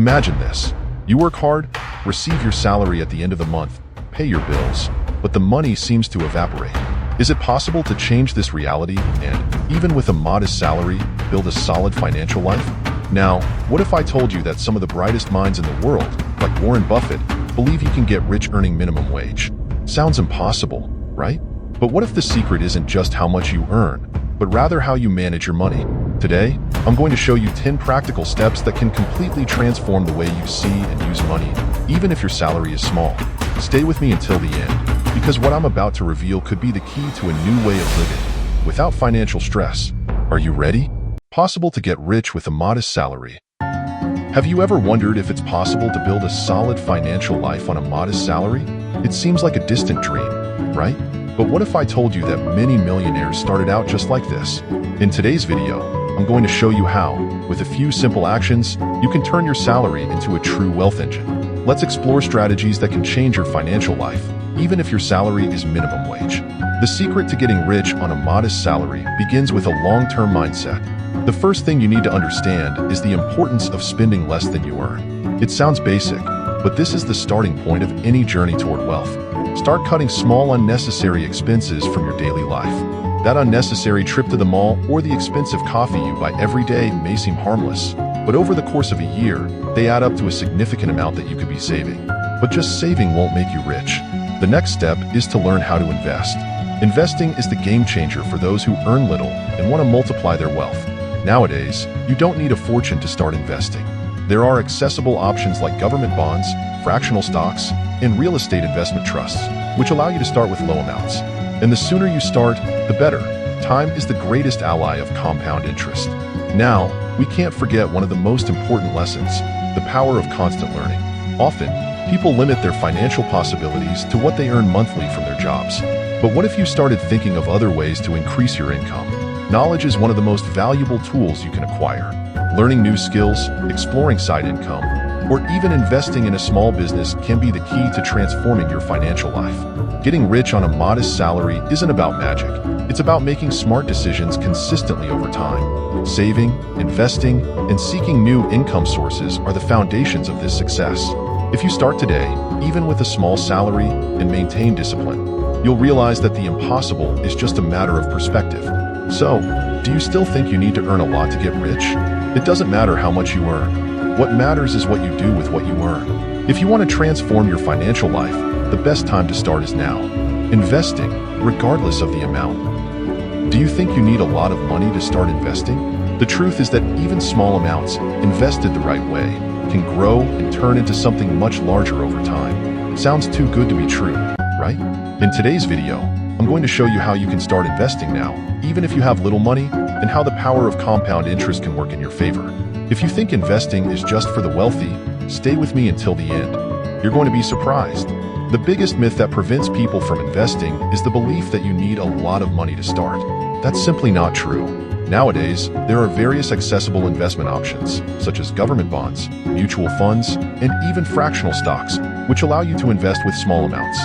Imagine this. You work hard, receive your salary at the end of the month, pay your bills, but the money seems to evaporate. Is it possible to change this reality and, even with a modest salary, build a solid financial life? Now, what if I told you that some of the brightest minds in the world, like Warren Buffett, believe you can get rich earning minimum wage? Sounds impossible, right? But what if the secret isn't just how much you earn, but rather how you manage your money? Today, I'm going to show you 10 practical steps that can completely transform the way you see and use money, even if your salary is small. Stay with me until the end, because what I'm about to reveal could be the key to a new way of living, without financial stress. Are you ready? Possible to get rich with a modest salary. Have you ever wondered if it's possible to build a solid financial life on a modest salary? It seems like a distant dream, right? But what if I told you that many millionaires started out just like this? In today's video, I'm going to show you how, with a few simple actions, you can turn your salary into a true wealth engine. Let's explore strategies that can change your financial life, even if your salary is minimum wage. The secret to getting rich on a modest salary begins with a long-term mindset. The first thing you need to understand is the importance of spending less than you earn. It sounds basic, but this is the starting point of any journey toward wealth. Start cutting small unnecessary expenses from your daily life. That unnecessary trip to the mall or the expensive coffee you buy every day may seem harmless, but over the course of a year, they add up to a significant amount that you could be saving. But just saving won't make you rich. The next step is to learn how to invest. Investing is the game changer for those who earn little and want to multiply their wealth. Nowadays, you don't need a fortune to start investing. There are accessible options like government bonds, fractional stocks, and real estate investment trusts, which allow you to start with low amounts. And the sooner you start, the better. Time is the greatest ally of compound interest. Now, we can't forget one of the most important lessons, the power of constant learning. Often, people limit their financial possibilities to what they earn monthly from their jobs. But what if you started thinking of other ways to increase your income? Knowledge is one of the most valuable tools you can acquire. Learning new skills, exploring side income, or even investing in a small business can be the key to transforming your financial life. Getting rich on a modest salary isn't about magic. It's about making smart decisions consistently over time. Saving, investing, and seeking new income sources are the foundations of this success. If you start today, even with a small salary, and maintain discipline, you'll realize that the impossible is just a matter of perspective. So, do you still think you need to earn a lot to get rich? It doesn't matter how much you earn. What matters is what you do with what you earn. If you want to transform your financial life, the best time to start is now. Investing, regardless of the amount. Do you think you need a lot of money to start investing? The truth is that even small amounts, invested the right way, can grow and turn into something much larger over time. Sounds too good to be true, right? In today's video, I'm going to show you how you can start investing now, even if you have little money, and how the power of compound interest can work in your favor. If you think investing is just for the wealthy, stay with me until the end. You're going to be surprised. The biggest myth that prevents people from investing is the belief that you need a lot of money to start. That's simply not true. Nowadays, there are various accessible investment options, such as government bonds, mutual funds, and even fractional stocks, which allow you to invest with small amounts.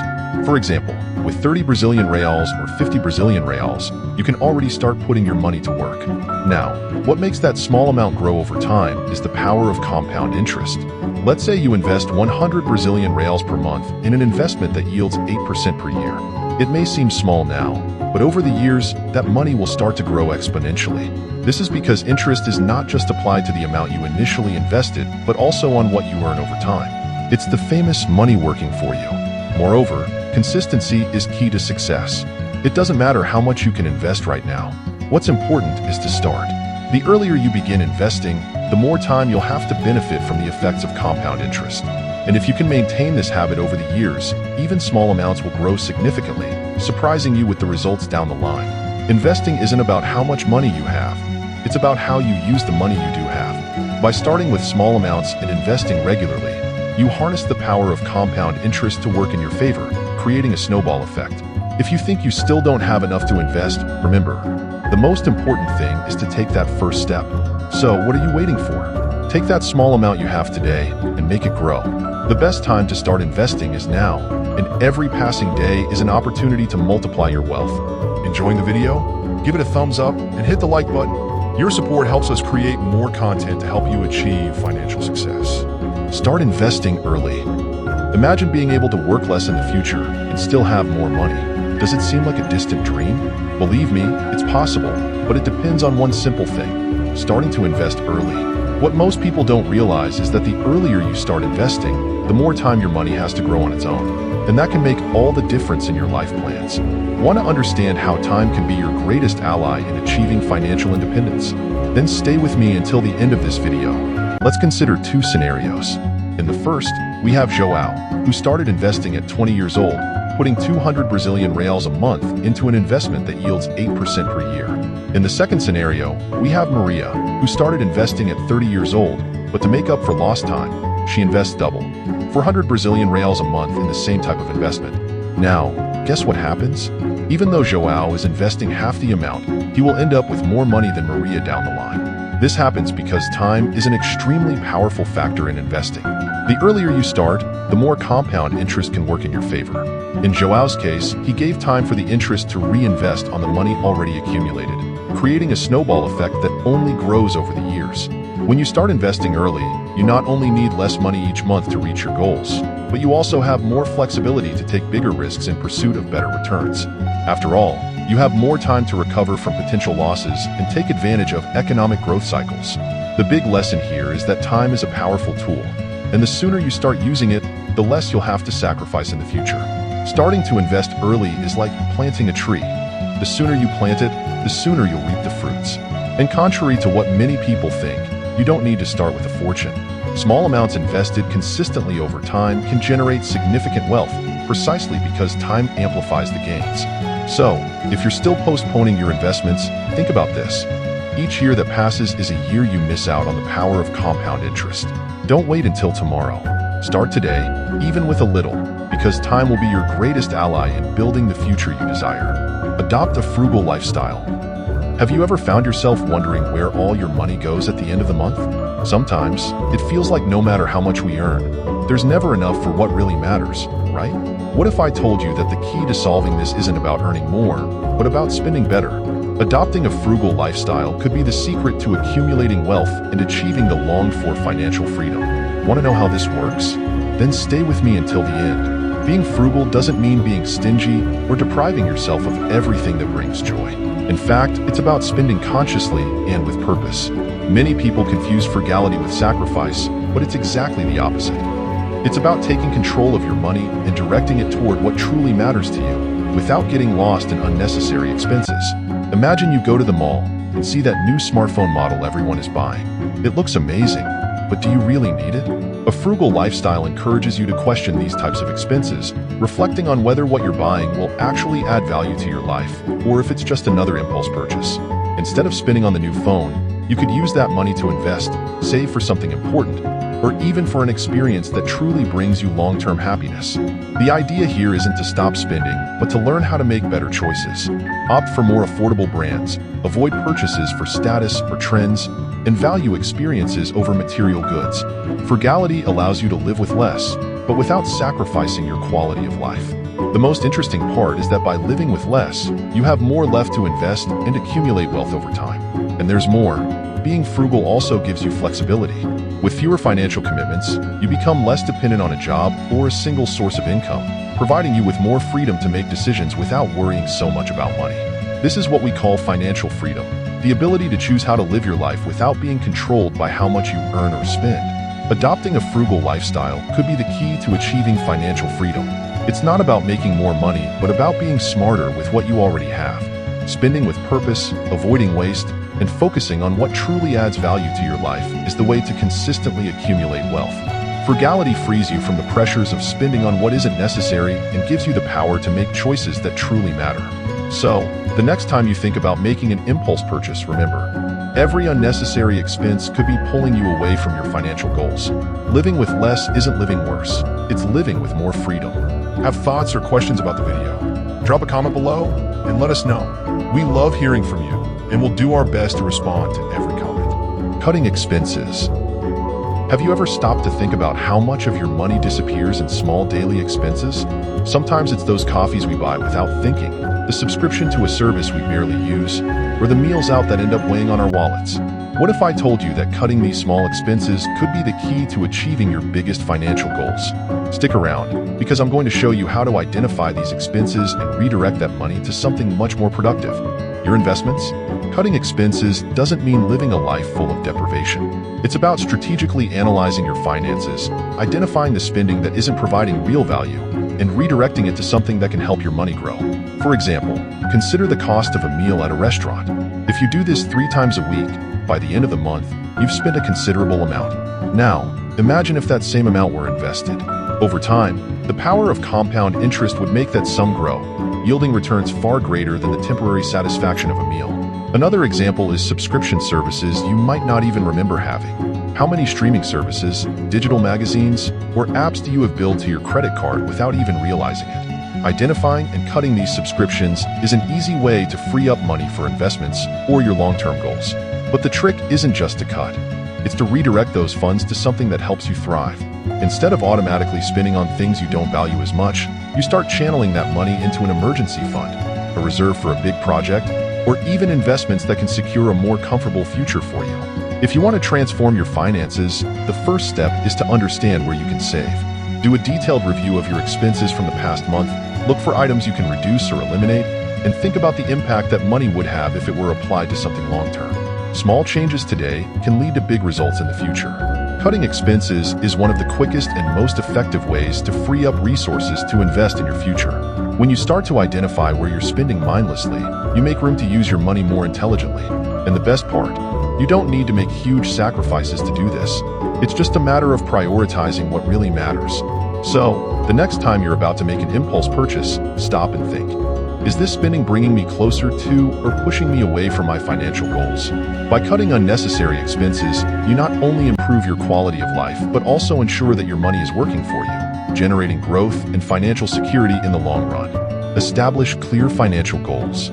For example, with 30 Brazilian reals or 50 Brazilian reals, you can already start putting your money to work. Now, what makes that small amount grow over time is the power of compound interest. Let's say you invest 100 Brazilian reals per month in an investment that yields 8% per year. It may seem small now, but over the years, that money will start to grow exponentially. This is because interest is not just applied to the amount you initially invested, but also on what you earn over time. It's the famous money working for you. Moreover, consistency is key to success. It doesn't matter how much you can invest right now. What's important is to start. The earlier you begin investing, the more time you'll have to benefit from the effects of compound interest. And if you can maintain this habit over the years, even small amounts will grow significantly, surprising you with the results down the line. Investing isn't about how much money you have. It's about how you use the money you do have. By starting with small amounts and investing regularly, you harness the power of compound interest to work in your favor, creating a snowball effect. If you think you still don't have enough to invest, remember, the most important thing is to take that first step. So, what are you waiting for? Take that small amount you have today and make it grow. The best time to start investing is now, and every passing day is an opportunity to multiply your wealth. Enjoying the video? Give it a thumbs up and hit the like button. Your support helps us create more content to help you achieve financial success. Start investing early. Imagine being able to work less in the future and still have more money. Does it seem like a distant dream? Believe me, it's possible, but it depends on one simple thing: starting to invest early. What most people don't realize is that the earlier you start investing, the more time your money has to grow on its own. And that can make all the difference in your life plans. Want to understand how time can be your greatest ally in achieving financial independence? Then stay with me until the end of this video. Let's consider two scenarios. In the first, we have Joao, who started investing at 20 years old, putting 200 Brazilian reals a month into an investment that yields 8% per year. In the second scenario, we have Maria, who started investing at 30 years old, but to make up for lost time, she invests double, 400 Brazilian reals a month in the same type of investment. Now, guess what happens? Even though Joao is investing half the amount, he will end up with more money than Maria down the line. This happens because time is an extremely powerful factor in investing. The earlier you start, the more compound interest can work in your favor. In Joao's case, he gave time for the interest to reinvest on the money already accumulated, creating a snowball effect that only grows over the years. When you start investing early, you not only need less money each month to reach your goals, but you also have more flexibility to take bigger risks in pursuit of better returns. After all, you have more time to recover from potential losses and take advantage of economic growth cycles. The big lesson here is that time is a powerful tool, and the sooner you start using it, the less you'll have to sacrifice in the future. Starting to invest early is like planting a tree. The sooner you plant it, the sooner you'll reap the fruits. And contrary to what many people think, you don't need to start with a fortune. Small amounts invested consistently over time can generate significant wealth, precisely because time amplifies the gains. So, if you're still postponing your investments, think about this. Each year that passes is a year you miss out on the power of compound interest. Don't wait until tomorrow. Start today, even with a little, because time will be your greatest ally in building the future you desire. Adopt a frugal lifestyle. Have you ever found yourself wondering where all your money goes at the end of the month? Sometimes, it feels like no matter how much we earn, there's never enough for what really matters, right? What if I told you that the key to solving this isn't about earning more, but about spending better? Adopting a frugal lifestyle could be the secret to accumulating wealth and achieving the longed-for financial freedom. Want to know how this works? Then stay with me until the end. Being frugal doesn't mean being stingy or depriving yourself of everything that brings joy. In fact, it's about spending consciously and with purpose. Many people confuse frugality with sacrifice, but it's exactly the opposite. It's about taking control of your money and directing it toward what truly matters to you, without getting lost in unnecessary expenses. Imagine you go to the mall and see that new smartphone model everyone is buying. It looks amazing, but do you really need it? A frugal lifestyle encourages you to question these types of expenses, reflecting on whether what you're buying will actually add value to your life, or if it's just another impulse purchase. Instead of spending on the new phone, you could use that money to invest, save for something important, or even for an experience that truly brings you long-term happiness. The idea here isn't to stop spending, but to learn how to make better choices. Opt for more affordable brands, avoid purchases for status or trends, and value experiences over material goods. Frugality allows you to live with less, but without sacrificing your quality of life. The most interesting part is that by living with less, you have more left to invest and accumulate wealth over time. And there's more. Being frugal also gives you flexibility. With fewer financial commitments, you become less dependent on a job or a single source of income, providing you with more freedom to make decisions without worrying so much about money. This is what we call financial freedom, the ability to choose how to live your life without being controlled by how much you earn or spend. Adopting a frugal lifestyle could be the key to achieving financial freedom. It's not about making more money, but about being smarter with what you already have. Spending with purpose, avoiding waste, and focusing on what truly adds value to your life is the way to consistently accumulate wealth. Frugality frees you from the pressures of spending on what isn't necessary and gives you the power to make choices that truly matter. So, the next time you think about making an impulse purchase, remember, every unnecessary expense could be pulling you away from your financial goals. Living with less isn't living worse, it's living with more freedom. Have thoughts or questions about the video? Drop a comment below and let us know. We love hearing from you, and we'll do our best to respond to every comment. Cutting expenses. Have you ever stopped to think about how much of your money disappears in small daily expenses? Sometimes it's those coffees we buy without thinking, the subscription to a service we barely use, or the meals out that end up weighing on our wallets. What if I told you that cutting these small expenses could be the key to achieving your biggest financial goals? Stick around, because I'm going to show you how to identify these expenses and redirect that money to something much more productive: your investments. Cutting expenses doesn't mean living a life full of deprivation. It's about strategically analyzing your finances, identifying the spending that isn't providing real value, and redirecting it to something that can help your money grow. For example, consider the cost of a meal at a restaurant. If you do this 3 times a week, by the end of the month, you've spent a considerable amount. Now, imagine if that same amount were invested. Over time, the power of compound interest would make that sum grow, yielding returns far greater than the temporary satisfaction of a meal. Another example is subscription services you might not even remember having. How many streaming services, digital magazines, or apps do you have billed to your credit card without even realizing it? Identifying and cutting these subscriptions is an easy way to free up money for investments or your long-term goals. But the trick isn't just to cut. It's to redirect those funds to something that helps you thrive. Instead of automatically spending on things you don't value as much, you start channeling that money into an emergency fund, a reserve for a big project, or even investments that can secure a more comfortable future for you. If you want to transform your finances, the first step is to understand where you can save. Do a detailed review of your expenses from the past month, look for items you can reduce or eliminate, and think about the impact that money would have if it were applied to something long-term. Small changes today can lead to big results in the future. Cutting expenses is one of the quickest and most effective ways to free up resources to invest in your future. When you start to identify where you're spending mindlessly, you make room to use your money more intelligently. And the best part, you don't need to make huge sacrifices to do this. It's just a matter of prioritizing what really matters. So, the next time you're about to make an impulse purchase, stop and think. Is this spending bringing me closer to or pushing me away from my financial goals? By cutting unnecessary expenses, you not only improve your quality of life, but also ensure that your money is working for you, generating growth and financial security in the long run. Establish clear financial goals.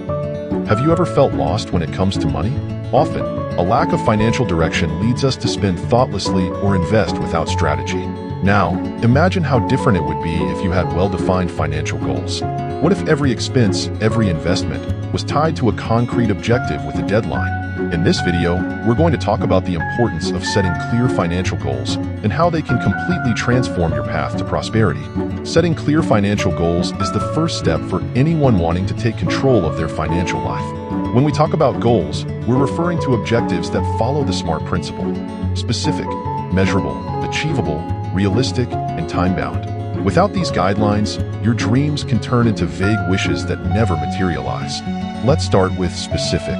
Have you ever felt lost when it comes to money? Often, a lack of financial direction leads us to spend thoughtlessly or invest without strategy. Now, imagine how different it would be if you had well-defined financial goals. What if every expense, every investment, was tied to a concrete objective with a deadline? In this video, we're going to talk about the importance of setting clear financial goals and how they can completely transform your path to prosperity. Setting clear financial goals is the first step for anyone wanting to take control of their financial life. When we talk about goals, we're referring to objectives that follow the SMART principle: specific, measurable, achievable, realistic, and time-bound. Without these guidelines, your dreams can turn into vague wishes that never materialize. Let's start with specific.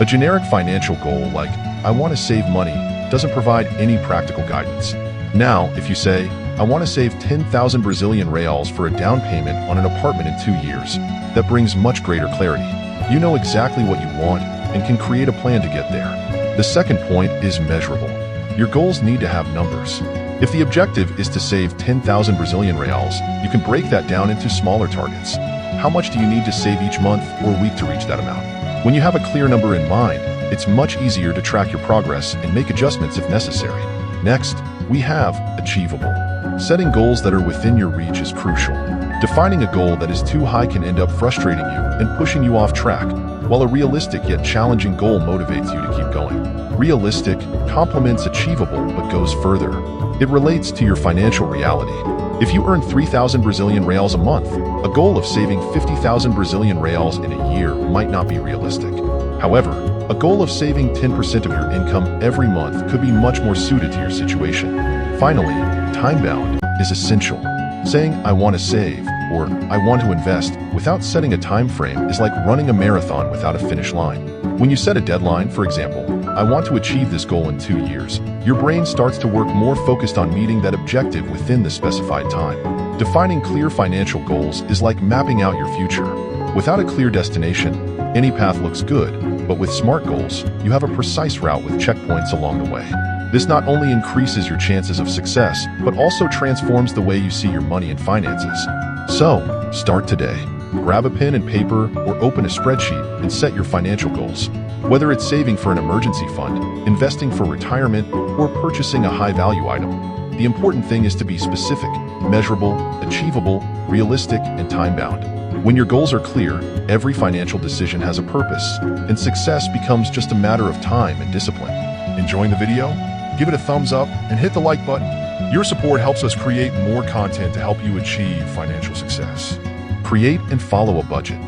A generic financial goal like, "I want to save money," doesn't provide any practical guidance. Now, if you say, "I want to save 10,000 Brazilian reals for a down payment on an apartment in 2 years," that brings much greater clarity. You know exactly what you want and can create a plan to get there. The second point is measurable. Your goals need to have numbers. If the objective is to save 10,000 Brazilian reals, you can break that down into smaller targets. How much do you need to save each month or week to reach that amount? When you have a clear number in mind, it's much easier to track your progress and make adjustments if necessary. Next, we have achievable. Setting goals that are within your reach is crucial. Defining a goal that is too high can end up frustrating you and pushing you off track, while a realistic yet challenging goal motivates you to keep going. Realistic complements achievable but goes further. It relates to your financial reality. If you earn 3,000 Brazilian reals a month, a goal of saving 50,000 Brazilian reals in a year might not be realistic. However, a goal of saving 10% of your income every month could be much more suited to your situation. Finally, time-bound is essential. Saying, "I want to save," or "I want to invest," without setting a time frame is like running a marathon without a finish line. When you set a deadline, for example, "I want to achieve this goal in 2 years," your brain starts to work more focused on meeting that objective within the specified time. Defining clear financial goals is like mapping out your future. Without a clear destination, any path looks good, but with SMART goals, you have a precise route with checkpoints along the way. This not only increases your chances of success, but also transforms the way you see your money and finances. So, start today. Grab a pen and paper or open a spreadsheet and set your financial goals. Whether it's saving for an emergency fund, investing for retirement, or purchasing a high-value item, the important thing is to be specific, measurable, achievable, realistic, and time-bound. When your goals are clear, every financial decision has a purpose, and success becomes just a matter of time and discipline. enjoying the video? Give it a thumbs up and hit the like button. Your support helps us create more content to help you achieve financial success. Create and follow a budget.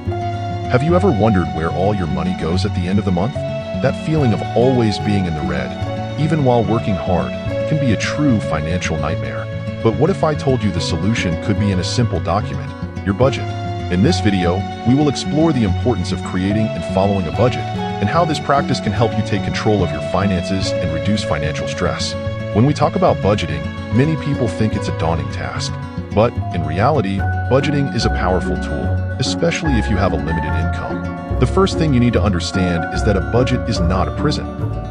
Have you ever wondered where all your money goes at the end of the month? That feeling of always being in the red, even while working hard, can be a true financial nightmare. But what if I told you the solution could be in a simple document, your budget? In this video, we will explore the importance of creating and following a budget, and how this practice can help you take control of your finances and reduce financial stress. When we talk about budgeting, many people think it's a daunting task. But in reality, budgeting is a powerful tool, especially if you have a limited income. The first thing you need to understand is that a budget is not a prison.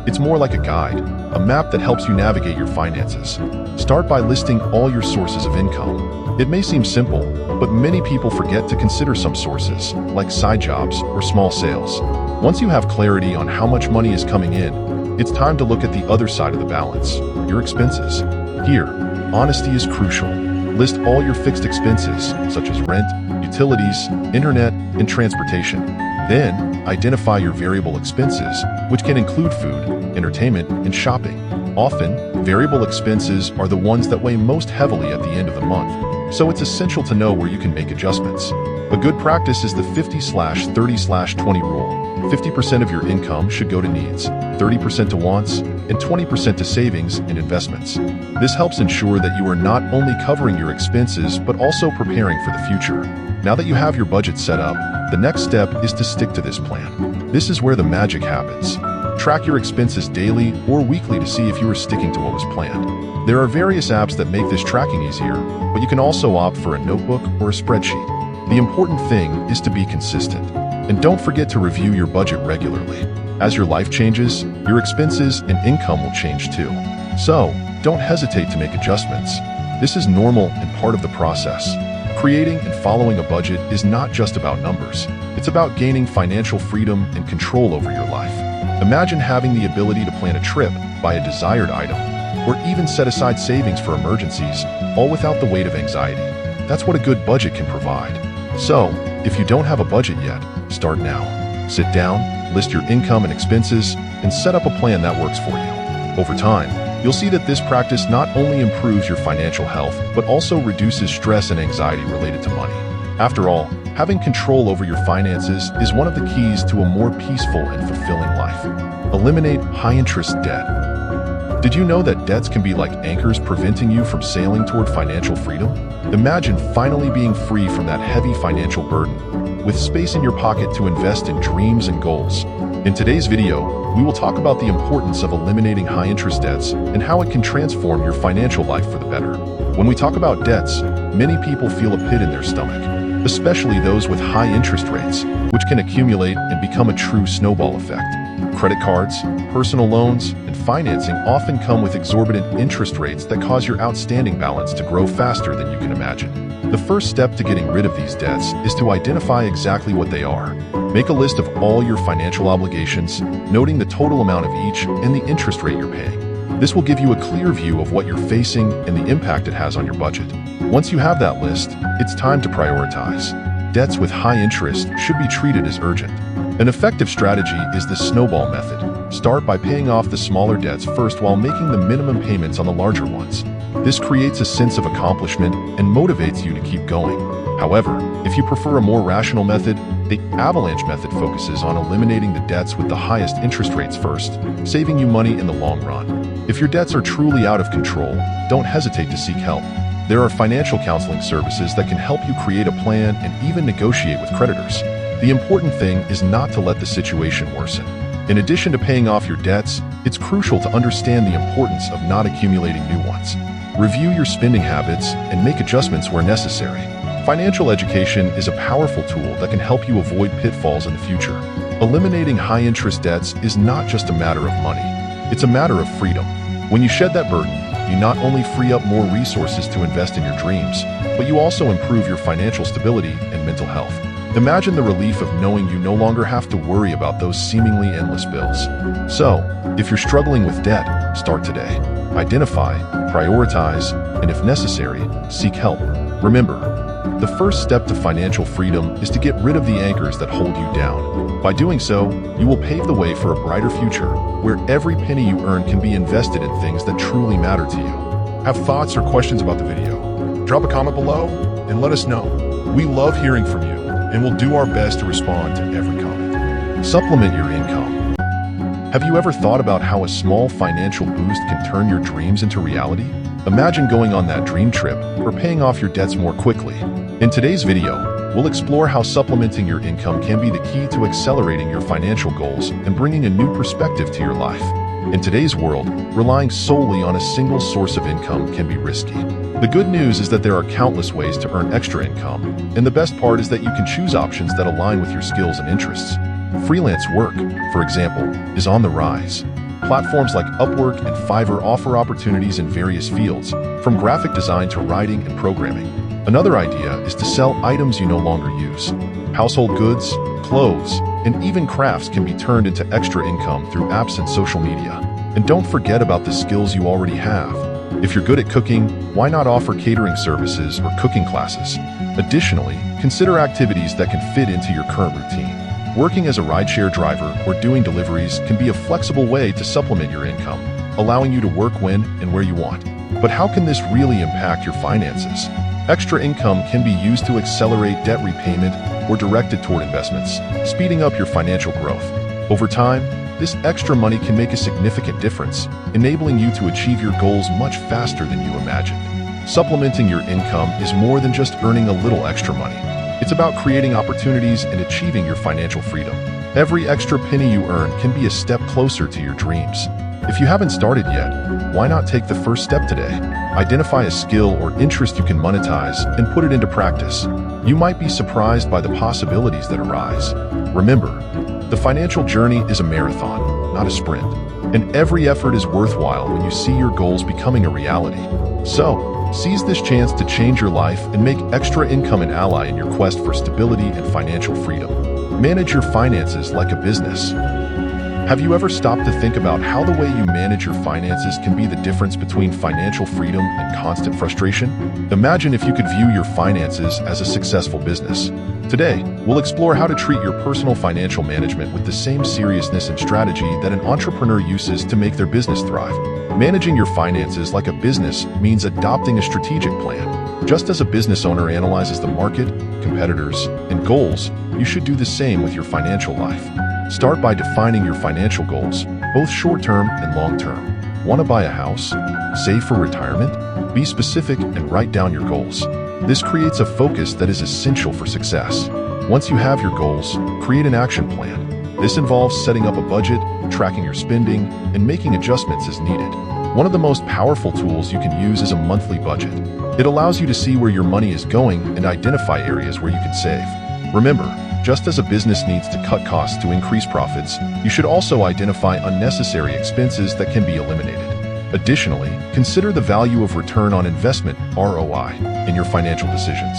It's more like a guide, a map that helps you navigate your finances. Start by listing all your sources of income. It may seem simple, but many people forget to consider some sources, like side jobs or small sales. Once you have clarity on how much money is coming in, it's time to look at the other side of the balance, your expenses. Here, honesty is crucial. List all your fixed expenses, such as rent, utilities, internet, and transportation. Then, identify your variable expenses, which can include food, entertainment, and shopping. Often, variable expenses are the ones that weigh most heavily at the end of the month, so it's essential to know where you can make adjustments. A good practice is the 50/30/20 rule. 50% of your income should go to needs, 30% to wants, and 20% to savings and investments. This helps ensure that you are not only covering your expenses, but also preparing for the future. Now that you have your budget set up, the next step is to stick to this plan. This is where the magic happens. Track your expenses daily or weekly to see if you are sticking to what was planned. There are various apps that make this tracking easier, but you can also opt for a notebook or a spreadsheet. The important thing is to be consistent. And don't forget to review your budget regularly. As your life changes, your expenses and income will change too. So, don't hesitate to make adjustments. This is normal and part of the process. Creating and following a budget is not just about numbers. It's about gaining financial freedom and control over your life. Imagine having the ability to plan a trip, buy a desired item, or even set aside savings for emergencies, all without the weight of anxiety. That's what a good budget can provide. So, if you don't have a budget yet, start now. Sit down, list your income and expenses, and set up a plan that works for you. Over time, you'll see that this practice not only improves your financial health, but also reduces stress and anxiety related to money. After all, having control over your finances is one of the keys to a more peaceful and fulfilling life. Eliminate high-interest debt. Did you know that debts can be like anchors preventing you from sailing toward financial freedom? Imagine finally being free from that heavy financial burden, with space in your pocket to invest in dreams and goals. In today's video, we will talk about the importance of eliminating high-interest debts and how it can transform your financial life for the better. When we talk about debts, many people feel a pit in their stomach, especially those with high interest rates, which can accumulate and become a true snowball effect. Credit cards, personal loans, and financing often come with exorbitant interest rates that cause your outstanding balance to grow faster than you can imagine. The first step to getting rid of these debts is to identify exactly what they are. Make a list of all your financial obligations, noting the total amount of each and the interest rate you're paying. This will give you a clear view of what you're facing and the impact it has on your budget. Once you have that list, it's time to prioritize. Debts with high interest should be treated as urgent. An effective strategy is the snowball method. Start by paying off the smaller debts first while making the minimum payments on the larger ones. This creates a sense of accomplishment and motivates you to keep going. However, if you prefer a more rational method, the avalanche method focuses on eliminating the debts with the highest interest rates first, saving you money in the long run. If your debts are truly out of control, don't hesitate to seek help. There are financial counseling services that can help you create a plan and even negotiate with creditors. The important thing is not to let the situation worsen. In addition to paying off your debts, it's crucial to understand the importance of not accumulating new ones. Review your spending habits and make adjustments where necessary. Financial education is a powerful tool that can help you avoid pitfalls in the future. Eliminating high-interest debts is not just a matter of money. It's a matter of freedom. When you shed that burden, you not only free up more resources to invest in your dreams, but you also improve your financial stability and mental health. Imagine the relief of knowing you no longer have to worry about those seemingly endless bills. So, if you're struggling with debt, start today. Identify, prioritize, and if necessary, seek help. Remember, The first step to financial freedom is to get rid of the anchors that hold you down. By doing so, you will pave the way for a brighter future, where every penny you earn can be invested in things that truly matter to you. Have thoughts or questions about the video? Drop a comment below and let us know. We love hearing from you, and we'll do our best to respond to every comment. Supplement your income. Have you ever thought about how a small financial boost can turn your dreams into reality? Imagine going on that dream trip or paying off your debts more quickly. In today's video, we'll explore how supplementing your income can be the key to accelerating your financial goals and bringing a new perspective to your life. In today's world, relying solely on a single source of income can be risky. The good news is that there are countless ways to earn extra income, and the best part is that you can choose options that align with your skills and interests. Freelance work, for example, is on the rise. Platforms like Upwork and Fiverr offer opportunities in various fields, from graphic design to writing and programming. Another idea is to sell items you no longer use. Household goods, clothes, and even crafts can be turned into extra income through apps and social media. And don't forget about the skills you already have. If you're good at cooking, why not offer catering services or cooking classes? Additionally, consider activities that can fit into your current routine. Working as a rideshare driver or doing deliveries can be a flexible way to supplement your income, allowing you to work when and where you want. But how can this really impact your finances? Extra income can be used to accelerate debt repayment or directed toward investments, speeding up your financial growth. Over time, this extra money can make a significant difference, enabling you to achieve your goals much faster than you imagined. Supplementing your income is more than just earning a little extra money. It's about creating opportunities and achieving your financial freedom. Every extra penny you earn can be a step closer to your dreams. If you haven't started yet, why not take the first step today? Identify a skill or interest you can monetize and put it into practice. You might be surprised by the possibilities that arise. Remember, the financial journey is a marathon, not a sprint, and every effort is worthwhile when you see your goals becoming a reality. So, seize this chance to change your life and make extra income an ally in your quest for stability and financial freedom. Manage your finances like a business. Have you ever stopped to think about how the way you manage your finances can be the difference between financial freedom and constant frustration? Imagine if you could view your finances as a successful business. Today, we'll explore how to treat your personal financial management with the same seriousness and strategy that an entrepreneur uses to make their business thrive. Managing your finances like a business means adopting a strategic plan. Just as a business owner analyzes the market, competitors, and goals, you should do the same with your financial life. Start by defining your financial goals, both short-term and long-term. Want to buy a house? Save for retirement? Be specific and write down your goals. This creates a focus that is essential for success. Once you have your goals, create an action plan. This involves setting up a budget, tracking your spending, and making adjustments as needed. One of the most powerful tools you can use is a monthly budget. It allows you to see where your money is going and identify areas where you can save. Remember, just as a business needs to cut costs to increase profits, you should also identify unnecessary expenses that can be eliminated. Additionally, consider the value of return on investment (ROI) in your financial decisions.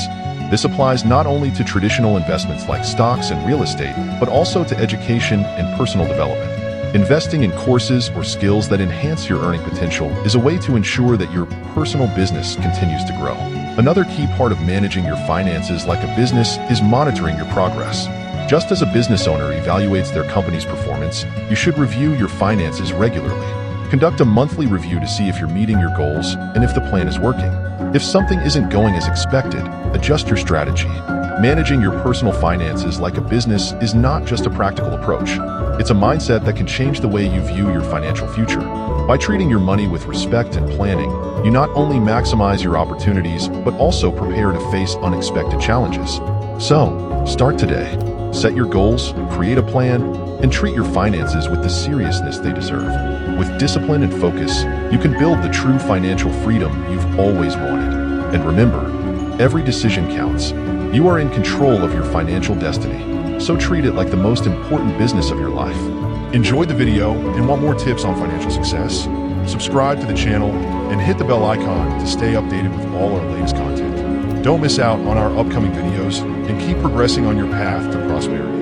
This applies not only to traditional investments like stocks and real estate, but also to education and personal development. Investing in courses or skills that enhance your earning potential is a way to ensure that your personal business continues to grow. Another key part of managing your finances like a business is monitoring your progress. Just as a business owner evaluates their company's performance, you should review your finances regularly. Conduct a monthly review to see if you're meeting your goals and if the plan is working. If something isn't going as expected, adjust your strategy. Managing your personal finances like a business is not just a practical approach. It's a mindset that can change the way you view your financial future. By treating your money with respect and planning, you not only maximize your opportunities, but also prepare to face unexpected challenges. So, start today. Set your goals, create a plan, and treat your finances with the seriousness they deserve. With discipline and focus, you can build the true financial freedom you've always wanted. And remember, every decision counts. You are in control of your financial destiny, so treat it like the most important business of your life. Enjoyed the video and want more tips on financial success? Subscribe to the channel and hit the bell icon to stay updated with all our latest content. Don't miss out on our upcoming videos and keep progressing on your path to prosperity.